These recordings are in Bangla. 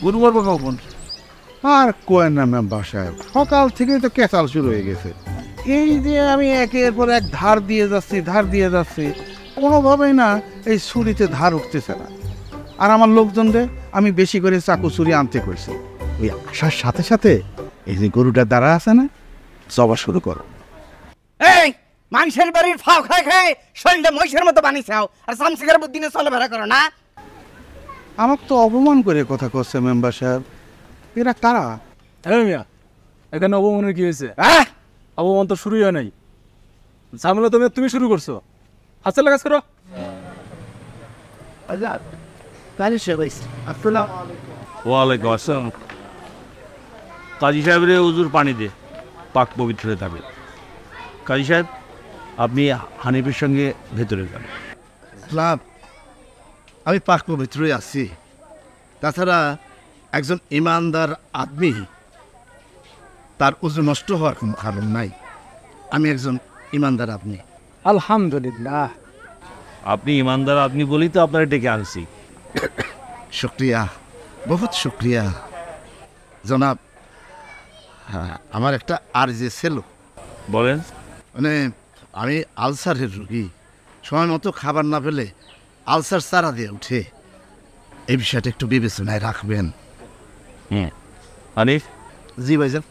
গরু মারবো কখন? আর কোয়েন না মেম্বার সাহেব, সকাল থেকেই তো কেচাল শুরু হয়ে গেছে। এই যে আমি একের পর এক ধার দিয়ে যাচ্ছি, কোনোভাবেই না এই ছুরিতে ধার উঠতেছে না। আর আমার লোকজনদের আমি বেশি করে চাকু ছুরি আনতে কইছি। ওই আসার সাথে সাথে এই যে গরুটার দ্বারা আছে না, জবা শুরু করো। এই মানুষের বাড়ির ফাও খায় খায় শরীরটা মহিষের মতো বানিয়েছাও, আর সামসিকার বুদ্ধি নিয়ে চলাফেরা করো না। আমাকে তো অপমান করে কথা করছে মেম্বার সাহেব। এরা কারা? হ্যাঁ মিয়া, এখানে অপমানের কি হয়েছে? অপমান তো শুরুই হয় নাই। ঝামেলা তুমি শুরু করছো। হাসতে লাগাস করো। ওয়ালাইকুম আসসালাম। কাজী সাহেবরে হুজুর পানি দে, পাক পবিত্র হয়ে থাকবে। কাজী সাহেব, আপনি হানিফের সঙ্গে ভেতরে যান। আমি পাক পবিত্রই আছি। তাছাড়া একজন ইমানদার আদমি, তার উজু নষ্ট হওয়ার কোনো কারণ নাই। আমি একজন ইমানদার আদমি। আলহামদুলিল্লাহ। আপনি ইমানদার আদমি বলেই তো আপনারা ডেকে আনছি। শুক্রিয়া, বহুত শুক্রিয়া জনাব। হ্যাঁ, আমার একটা আরজি ছিল। বলেন। মানে আমি আলসারের রোগী, সময় মতো খাবার না পেলে আলসার চারা দিয়ে উঠে। এই বিষয়টা একটু বিবেচনায় রাখবেন। হানিফ। জি ভাইজান।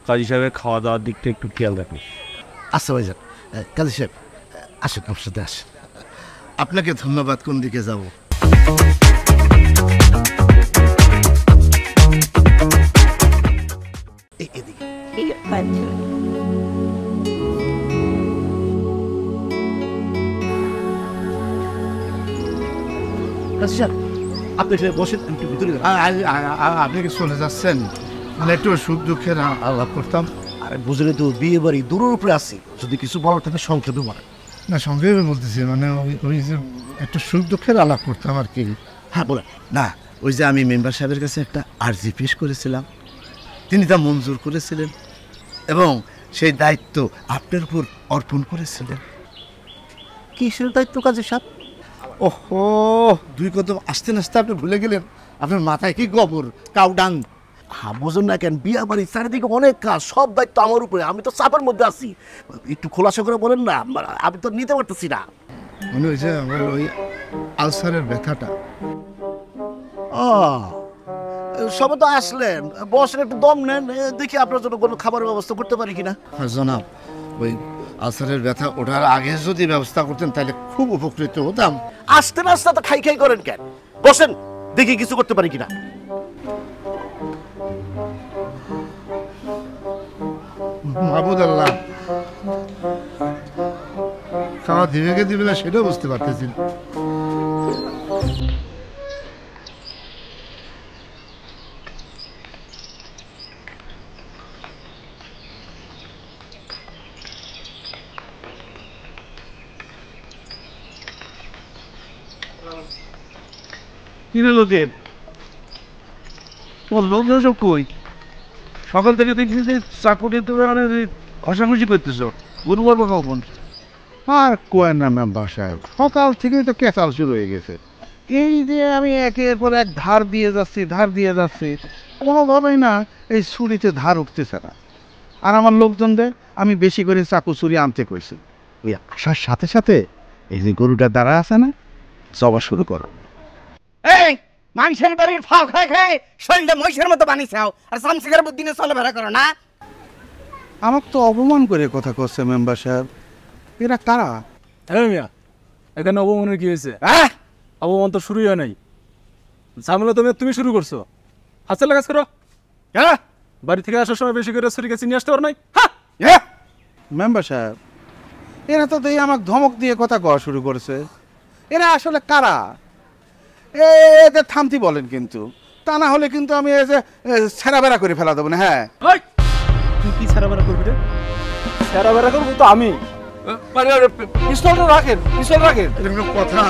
কাজী সাহেবের খাওয়া দাওয়ার দিকটা একটু খেয়াল রাখবেন। আচ্ছা ভাইজান। কাজী সাহেব আসেন, আমার সাথে আসেন। আপনাকে ধন্যবাদ। কোন দিকে যাব? আপনি বসে একটু ভিতরে আপনি কি চলে যাচ্ছেন? মানে একটু সুখ দুঃখের আলাপ করতাম। আরে বুঝলে তো বিয়ে বাড়ি দূরের উপরে আসি, যদি কিছু বলার থাকে সংক্ষেপে বলেন। না, সংক্ষেপে বলতেছি, মানে ওই যে একটু সুখ দুঃখের আলাপ করতাম আর কি। হ্যাঁ বলেন না। ওই যে আমি মেম্বার সাহেবের কাছে একটা আর্জি পেশ করেছিলাম, তিনি তা মঞ্জুর করেছিলেন এবং সেই দায়িত্ব আপনার উপর অর্পণ করেছিলেন। কিসের দায়িত্ব কাজী সাহেব? ওহো, দুই কদম আসতে আসতে আপনি ভুলে গেলেন। আপনার মাথায় কি গোবর, কাউডাং? হ্যাঁ, বোঝেন না কেন? বিয়া বাড়ি চারিদিকে অনেক কাজ, সব দায়িত্ব আমার উপরে। আমি তো চাপের মধ্যে আছি। একটু খোলাসা করে বলেন না, আমি তো নিতে পারতেছি না। মনে হয়েছে আমার ওই আলসারের ব্যথাটা। সবে তো আসলেন, বসেন, একটু দম নেন, দেখি আপনার জন্য কোনো খাবারের ব্যবস্থা করতে পারি কিনা। হ্যাঁ জনাব, ওই আলসারের ব্যথা ওঠার আগে যদি ব্যবস্থা করতেন তাহলে খুব উপকৃত হতাম। আসতে না আসতে তো খাই খাই করেন কেন? বসেন, দেখি কিছু করতে পারি কিনা। মাহবুদ আল্লাহ, খাওয়া দিবে দিবে না সেটাও বুঝতে পারতেছি। কিনে লোকের তোমার লোকজন সব কই? সকাল থেকে দেখছি যে চাকরি মানে ঘষাঘষি করতেছ। গরু মারবো কখন? আর কোয়েন না মেম্বার সাহেব, সকাল থেকেই তো কেচাল শুরু হয়ে গেছে। এই যে আমি একের পর এক ধার দিয়ে যাচ্ছি, কোনোভাবেই না এই ছুরিতে ধার উঠতেছে না। আর আমার লোকজনদের আমি বেশি করে চাকু ছুরি আনতে কইছি। ওই আসার সাথে সাথে এই যে গরুটার দ্বারা আছে না, জবা শুরু করো। এই মানুষের বাড়ির ফাও খায় খায় শরীরটা মহিষের মতো বানিয়েছাও, আর সামসিকার বুদ্ধি নিয়ে চলাফেরা করো না। আমাকে তো অপমান করে কথা করছে মেম্বার সাহেব। এরা কারা? হ্যাঁ মিয়া, এখানে অপমানের কি হয়েছে? অপমান তো শুরুই হয় নাই। ঝামেলা তুমি শুরু করছো। হাসতে লাগাস করো। বাড়ি থেকে আসার সময় বেশি করে ছুরি কাছে নিয়ে আসতে পারো নাই? মেম্বার সাহেব, এরা তো এই আমাকে ধমক দিয়ে কথা কওয়া শুরু করেছে। এরা আসলে কারা? এদের থামতি বলেন কিন্তু, তা না হলে কিন্তু আমি এই যে ছেঁড়া বেড়া করে ফেলা দেবো না। হ্যাঁ, তুই কি ছেঁড়া বেড়া করবি রে? ছেঁড়া বেড়া করবো তো আমি। পিস্তলটা রাখেন, পিস্তল রাখেন। কথা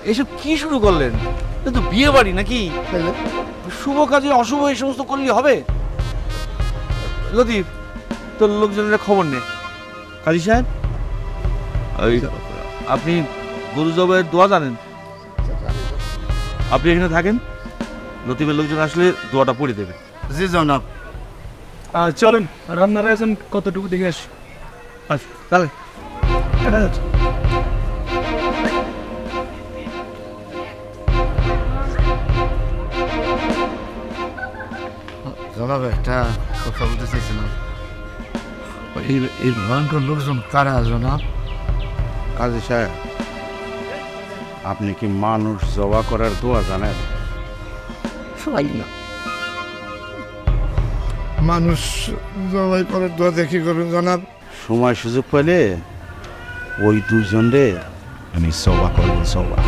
এইসব কি শুরু করলেন? এটা তো বিয়ে বাড়ি নাকি? শুভ কাজে অশুভ এই সমস্ত করলে হবে? লতিফ, তোর লোকজনের খবর নে। কাজী সাহেব, ওই আপনি গরু জবের দোয়া জানেন? আপনি এখানে থাকেন, লতিফের লোকজন আসলে দোয়াটা পড়ে দেবে। জি জনাব। চলেন রান্নার আয়োজন কতটুকু দেখে আসি। আচ্ছা তাহলে জনাব একটা কথা বলতে চাইছিলাম। এই ভয়ঙ্কর লোকজন কারা জনাব? কাজী সাহেব, আপনি কি মানুষ জবা করার দোয়া জানেন? মানুষ জবাই করার দোয়া দেখি করবেন জনাব? সময় সুযোগ পেলে ওই দুজন রে আমি জবা করবো, জবা।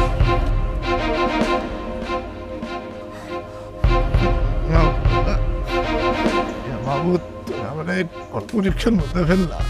মাহবুব, আমরা পরীক্ষার মধ্যে ফেললাম।